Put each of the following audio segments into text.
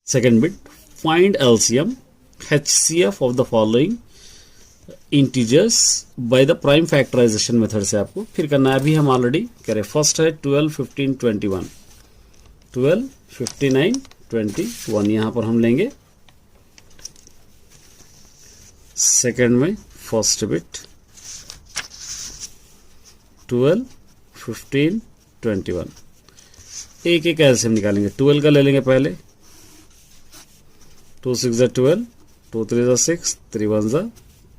Second bit, find LCM HCF of the following integers by the prime factorisation method से आपको फिर करना है। अभी हम ऑलरेडी करें। फर्स्ट है 12, 15, 21, 12, 59, 21, यहां पर हम लेंगे। सेकेंड में फर्स्ट बिट 12, 15, 21, एक एक एलसीएम निकालेंगे। 12 का ले लेंगे पहले, 2 6 12, 2 3 6, 3 1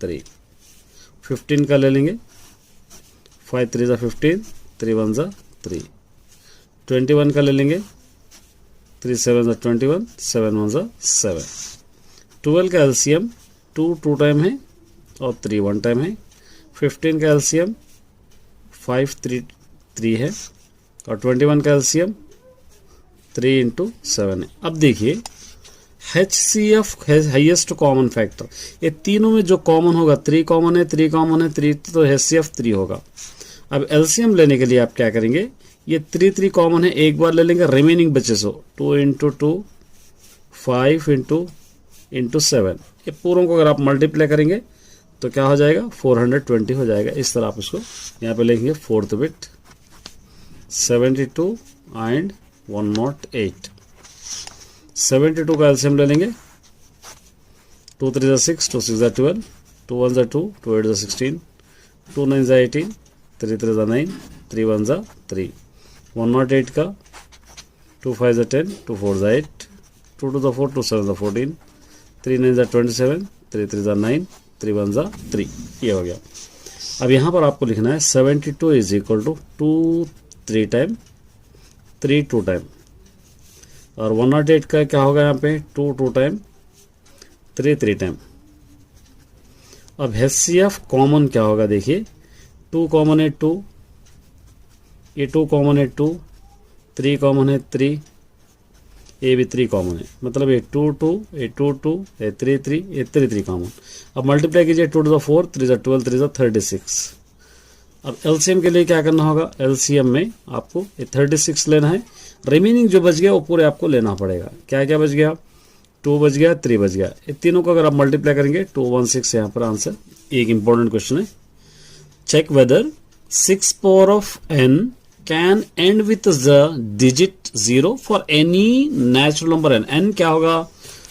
3। 15 का ले लेंगे, 5 3 15, 3 1 3। 21 का ले लेंगे, 3 7 21, 7 1 7। 12 का एलसीएम 2 टाइम है और 3 1 टाइम है। 15 का एलसीएम 5 3 है और 21 का एलसीएम 3 × 7 है। अब देखिए HCF हाईएस्ट कॉमन फैक्टर, ये तीनों में जो कॉमन होगा 3 कॉमन है, 3 कॉमन है, 3, तो HCF 3 होगा। अब एलसीएम लेने के लिए आप क्या करेंगे, ये 3 कॉमन है, एक बार ले लेंगे, रिमेनिंग बचे सो 2 × 2, 5 × 7, ये पूरों को अगर आप मल्टीप्लाई करेंगे तो क्या हो जाएगा, 420 हो जाएगा। इस तरह आप इसको यहाँ पे लेंगे। Fourth bit 72 and 108। 72 का एलसीएम ले लेंगे, 2 3 6, 2 6 12, 2 1 2, 2 8 16, 2 9 18, 3 3 9, 3 1 3। 108 का 2 5 10, 2 4 8, 2 2 4, 2 7 14, 3 9 27, 3 3 9, 3 1 3, ये हो गया। अब यहाँ पर आपको लिखना है 72 is equal to 2 3 time, 3 2 time, और 108 का क्या होगा यहाँ पे 2 2 टाइम, 3 3 टाइम। अब HCF कॉमन क्या होगा, देखिए 2 कॉमन है 2, ये 2 कॉमन है 2, 3 कॉमन है 3, ये भी 3 कॉमन है, मतलब ये 2 2, ये 2 2, ये 3 3, ये 3 3 कॉमन। अब मल्टीप्लाई कीजिए, 2 to the 4, 3 12, 3 36। अब एलसीएम के लिए क्या करना होगा, एलसीएम में आपको ये 36 लेना है, रिमेनिंग जो बच गया वो पूरे आपको लेना पड़ेगा। क्या क्या बच गया, 2 बच गया, 3 बच गया, ये तीनों को अगर आप मल्टीप्लाई करेंगे 216 यहाँ पर आंसर। एक इंपॉर्टेंट क्वेश्चन है, check whether 6 power of n can end with the digit 0 for any natural number n। n क्या होगा,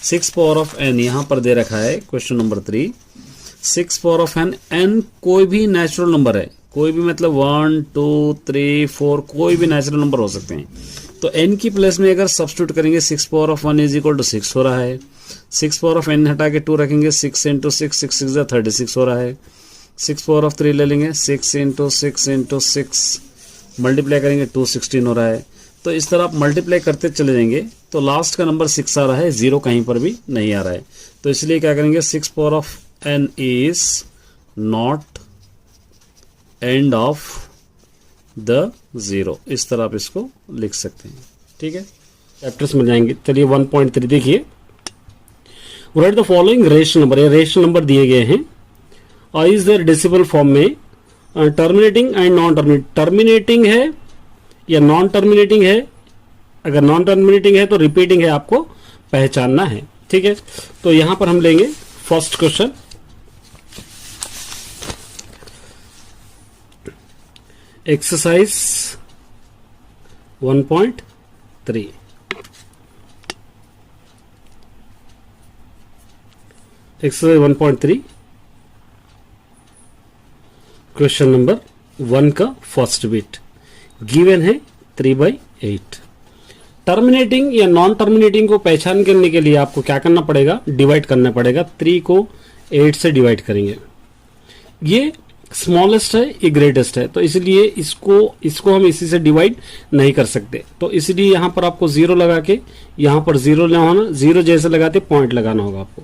6 power of n यहाँ पर दे रखा है question number 3। 6 power of n, n कोई भी नेचुरल नंबर है, कोई भी मतलब 1 2 3 4 कोई भी नेचुरल नंबर हो सकते हैं। तो n की प्लेस में अगर सब्स्टिट्यूट करेंगे 6 power of 1 is equal to 6 हो रहा है। 6 power of n हटा के 2 रखेंगे, 6 × 6, 6 6 36 हो रहा है। 6 power of 3 ले लेंगे, 6 × 6 × 6 मल्टीप्लाई करेंगे 216 हो रहा है। तो इस तरह आप मल्टीप्लाई करते चले जाएंगे तो लास्ट का नंबर 6 आ रहा है, 0 कहीं पर भी नहीं आ रहा है। तो इसलिए क्या करेंगे, 6 power of n is not end of the 0, इस तरह आप इसको लिख सकते हैं। ठीक है, चैप्टर्स मिल जाएंगे। चलिए 1.3 देखिए, right the following rational number, ये रेशनल नंबर दिए गए हैं और इज देयर डेसिमल फॉर्म में terminating and non terminating, terminating है या नॉन टर्मिनेटिंग है। अगर नॉन टर्मिनेटिंग है तो रिपीटिंग है, आपको पहचानना है। ठीक है, तो यहां पर हम लेंगे first question, exercise 1.3। Exercise 1.3 question number 1 का फर्स्ट बिट गिवन है 3/8। टर्मिनेटिंग या नॉन टर्मिनेटिंग को पहचान करने के लिए आपको क्या करना पड़ेगा, डिवाइड करना पड़ेगा। 3 को 8 से डिवाइड करेंगे। ये स्मॉलेस्ट है, ये ग्रेटेस्ट है, तो इसलिए इसको हम इसी से डिवाइड नहीं कर सकते। तो इसलिए यहां पर आपको 0 लगा के यहां पर 0 लगाना, 0 जैसे लगाते पॉइंट लगाना होगा आपको।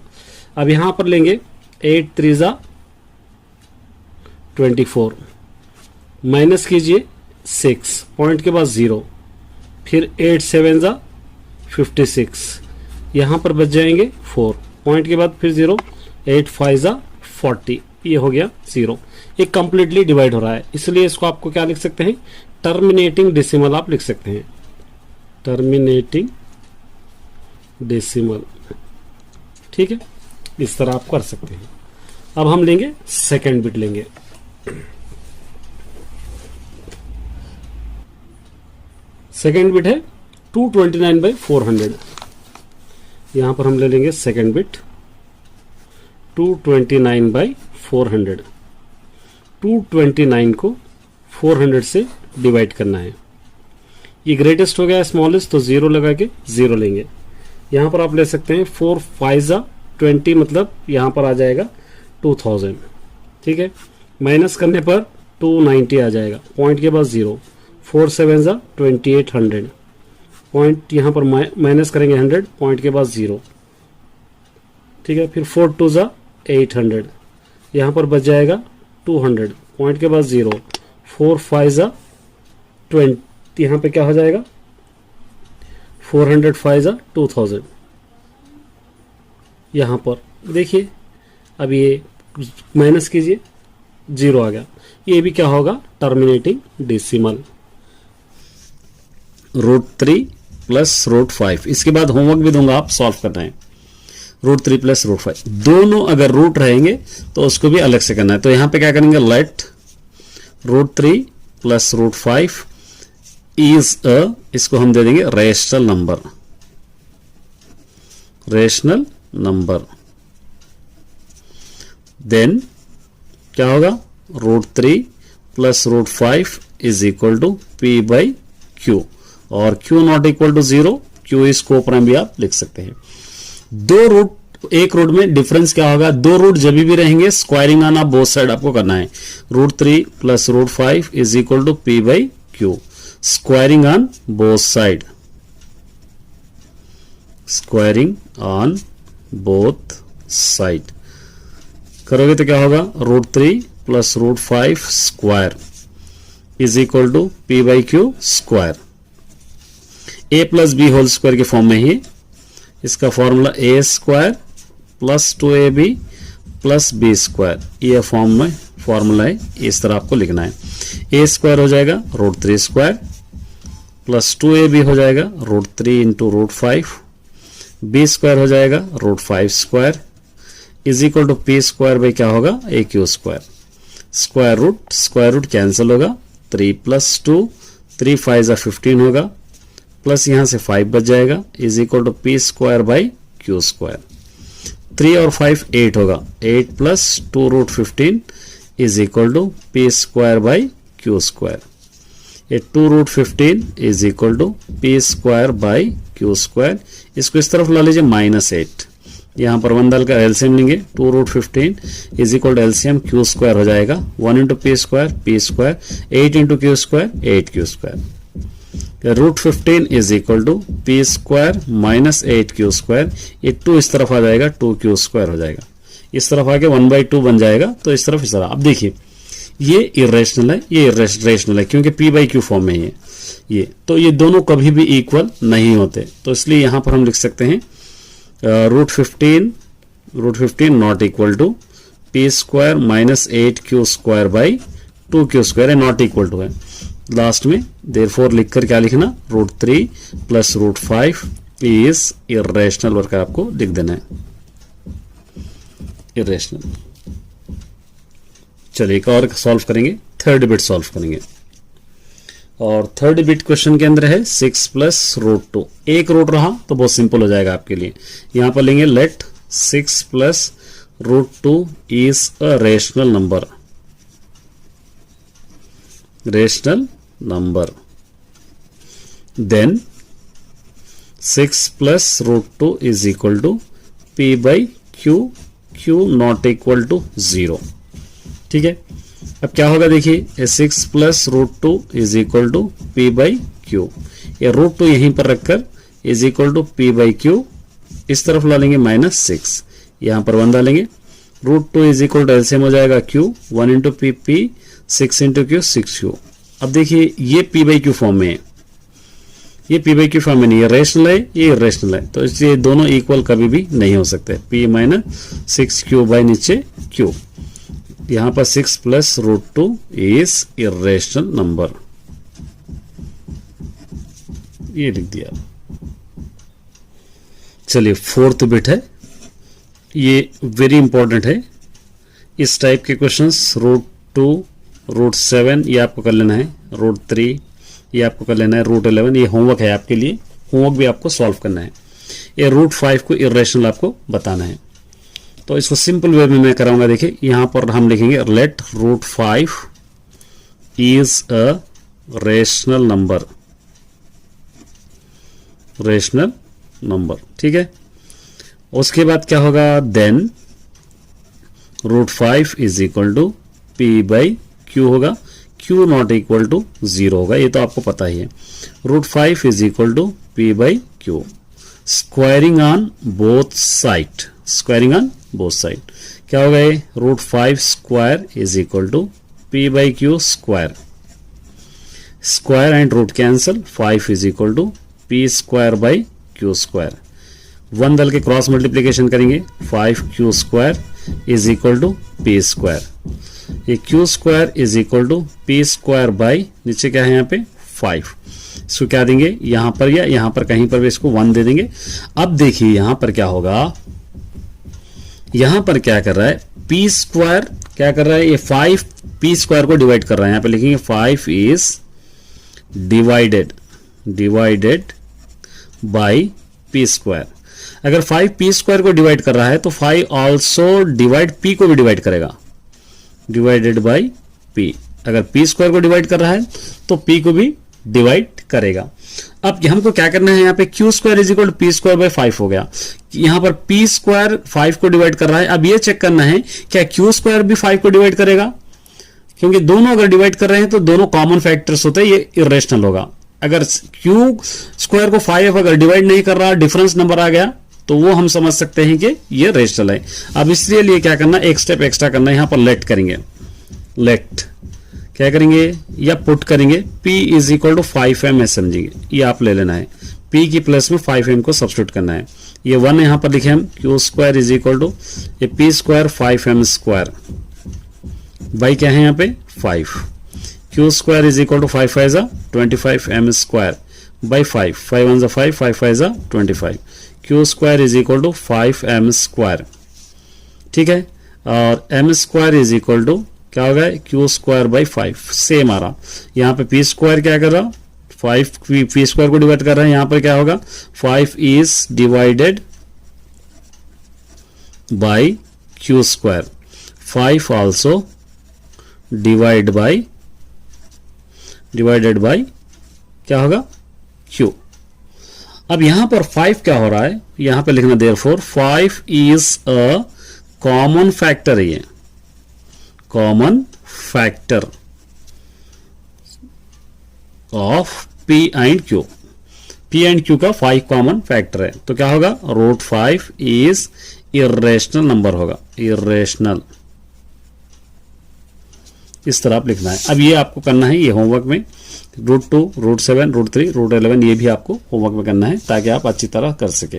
अब यहां पर लेंगे 8 3 24, माइनस कीजिए 6, पॉइंट के बाद 0, फिर 8 7 56, यहां पर बच जाएंगे 4, पॉइंट के बाद फिर 0, 8 5 40, ये हो गया 0। ये कंप्लीटली डिवाइड हो रहा है, इसलिए इसको आपको क्या लिख सकते हैं, टर्मिनेटिंग डेसिमल आप लिख सकते हैं। Terminating decimal. ठीक है, इस तरह आप कर सकते हैं। अब हम लेंगे सेकेंड बिट लेंगे। सेकेंड बिट है 229/400। यहां पर हम ले लेंगे सेकेंड बिट 229/400। 229 को 400 से डिवाइड करना है। ये ग्रेटेस्ट हो गया स्मॉलेस्ट, तो 0 लगा के 0 लेंगे। यहां पर आप ले सकते हैं 4 5 20, मतलब यहां पर आ जाएगा 2000। ठीक है, माइनस करने पर 290 आ जाएगा, पॉइंट के बाद 0। 4 7 2800, पॉइंट यहां पर माइनस करेंगे 100, पॉइंट के बाद 0। ठीक है, फिर 4 2 800, यहां पर बच जाएगा 200, पॉइंट के बाद 0। 4 5 20, यहां पे क्या हो जाएगा 400 5 2000। यहां पर देखिए, अब ये माइनस कीजिए, 0 आ गया। ये भी क्या होगा, टर्मिनेटिंग डेसिमल। √3 प्लस √5। इसके बाद होमवर्क भी दूंगा, आप सॉल्व करना है। √3 प्लस √5, दोनों अगर रूट रहेंगे तो उसको भी अलग से करना है। तो यहां पे क्या करेंगे, लेट √3 प्लस √5 इज इसको हम दे देंगे rational number. Rational number, then क्या होगा, √3 plus √5 is equal to P/Q, और Q not equal to 0, Q is coprime भी आप लिख सकते हैं। दो रूट, एक रूट में डिफरेंस क्या होगा, दो रूट जब भी रहेंगे स्क्वायरिंग ऑन बोथ साइड आपको करना है। √3 plus √5 is equal to P/Q, squaring on both side. Squaring on both side करोगे तो क्या होगा, √3 plus √5 square is equal to P/Q square. a plus b whole square के फॉर्म में ही इसका formula a square plus 2ab plus b square, ये form में फॉर्मूला है, इस तरह आपको लिखना है। a स्क्वायर हो जाएगा √3 स्क्वायर प्लस 2ab हो जाएगा √3 इंटू √5, बी स्क्वायर हो जाएगा √5 square is equal to p square by क्या होगा, AQ square. Square root cancel होगा, 3 प्लस 2, 3 5 15 होगा, प्लस यहां से 5 बच जाएगा is equal to p square by Q square. 3 और 5 8 होगा, 8 plus 2√15 is equal to p square by Q square. ये 2√15 is equal to p square by Q square. इसको इस तरफ ला लीजिए -8, यहां पर 1 डालकर एलसीएम लेंगे। 2√15 is equal to LCM Q square हो जाएगा 1 into p square, 8 into Q square, 8Q square. √15 is equal to p square minus 8Q square, ये 2 इस तरफ आ जाएगा, 2Q स्क्वायर हो जाएगा, इस तरफ आके 1/2 बन जाएगा, तो इस तरफ इस तरह। अब देखिए ये इरेशनल है, ये रेशनल है, क्योंकि P/Q फॉर्म में ही है ये, तो ये दोनों कभी भी इक्वल नहीं होते, तो इसलिए यहां पर हम लिख सकते हैं √15 not equal to p square minus 8Q square by 2Q square है, नॉट इक्वल टू है लास्ट में। देयरफॉर लिखकर क्या लिखना, √3 प्लस √5 इज इरेशनल, वर्कर आपको लिख देना है इरेशनल। चलिए एक और सॉल्व करेंगे, थर्ड बिट सॉल्व करेंगे, और थर्ड बिट क्वेश्चन के अंदर है 6 प्लस √2। एक रूट रहा तो बहुत सिंपल हो जाएगा आपके लिए। यहां पर लेंगे let 6 plus √2 is a rational number. Rational number, then 6 plus √2 is equal to P/Q, Q not equal to 0। ठीक है, अब क्या होगा देखिए, 6 plus √2 is equal to P/Q, ये √2 यहीं पर रखकर इज इक्वल टू P/Q, इस तरफ ला लेंगे -6, यहां पर 1 डालेंगे। √2 इज इक्वल टू एलसीएम हो जाएगा Q, 1 into P, 6 into Q, 6Q। अब देखिए ये P/Q फॉर्म में है, ये P/Q फॉर्म में नहीं है, रेशनल है, ये इरेशनल है, तो इसलिए दोनों इक्वल कभी भी नहीं हो सकते। P - 6Q बाई नीचे Q, यहां पर 6 प्लस √2 इज इरेशनल नंबर, ये लिख दिया। चलिए फोर्थ बिट है, ये वेरी इंपॉर्टेंट है। इस टाइप के क्वेश्चंस रूट 2, रूट 7 ये आपको कर लेना है, रूट 3 ये आपको कर लेना है, रूट 11 ये होमवर्क है आपके लिए, होमवर्क भी आपको सॉल्व करना है। ये रूट 5 को इरेशनल आपको बताना है। तो इसको सिंपल वे में मैं कराऊंगा। देखिए यहां पर हम लिखेंगे let root 5 is a rational number, rational number, ठीक है। उसके बाद क्या होगा, then root 5 is equal to p by q होगा, क्यू नॉट इक्वल टू 0 होगा, ये तो आपको पता ही है। Root 5 is equal to p by q, squaring on both side, squaring on both side क्या होगा, ये root 5 square is equal to p by q square, square and root cancel, 5 is equal to p square by q square. वन दल के cross multiplication करेंगे, 5q square is equal to p square, ये q square is equal to p square by नीचे क्या है यहाँ पे 5, इसको क्या देंगे यहां पर या यहां पर कहीं पर भी इसको 1 दे देंगे। अब देखिए यहां पर क्या होगा, यहां पर क्या कर रहा है, पी स्क्वायर क्या कर रहा है, ये 5 पी स्क्वायर को डिवाइड कर रहा है, यहां पे लिखेंगे 5 is divided by P square. अगर 5 पी स्क्वायर को डिवाइड कर रहा है तो 5 ऑल्सो डिवाइड पी को भी डिवाइड करेगा, डिवाइडेड बाई पी। अगर पी स्क्वायर को डिवाइड कर रहा है तो पी को भी डिवाइड करेगा। अब हमको क्या करना है, यहाँ पे q square is equal to p square by 5 हो गया, यहां पर पी स्क्वायर 5 को डिवाइड कर रहा है। अब ये चेक करना है क्या क्यू स्क्वायर भी 5 को डिवाइड करेगा, क्योंकि दोनों अगर डिवाइड कर रहे हैं तो दोनों कॉमन फैक्टर्स होते हैं, ये इरेशनल होगा। अगर क्यू स्क्वायर को 5 अगर डिवाइड नहीं कर रहा, डिफरेंस नंबर आ गया, तो वो हम समझ सकते हैं कि ये रेशनल है। अब इसलिए लिए क्या करना, एक स्टेप एक्स्ट्रा करना है, यहां पर लेट करेंगे, लेट क्या करेंगे या पुट करेंगे, p is equal to 5m है, समझेंगे ये आप ले लेना है, p की प्लस में 5m को सब्स्टिट्यूट करना है। ये 1 यहां पर लिखे हम, q square is equal to ये p square 5m square by क्या है यहाँ पे 5, q square is equal to 5 5 जा 25m स्क्वायर बाई 5, 5 1 जा 5, 5 5 जा 25, q square is equal to 5m square, ठीक है। और m square is equal to क्या होगा, q स्क्वायर बाई 5, सेम आ रहा। यहाँ पे p स्क्वायर क्या कर रहा, 5 p स्क्वायर को डिवाइड कर रहा है, यहाँ पर क्या होगा 5 is divided by q square, 5 also divided by क्या होगा q। अब यहां पर 5 क्या हो रहा है, यहां पे लिखना therefore 5 is a common factor, ये common factor of p and q, p and q का 5 कॉमन फैक्टर है, तो क्या होगा रूट 5 इज इरेशनल नंबर होगा, इरेशनल, इस तरह आप लिखना है। अब ये आपको करना है, ये होमवर्क में रूट 2, रूट 7, रूट 3, रूट 11 ये भी आपको होमवर्क में करना है ताकि आप अच्छी तरह कर सके।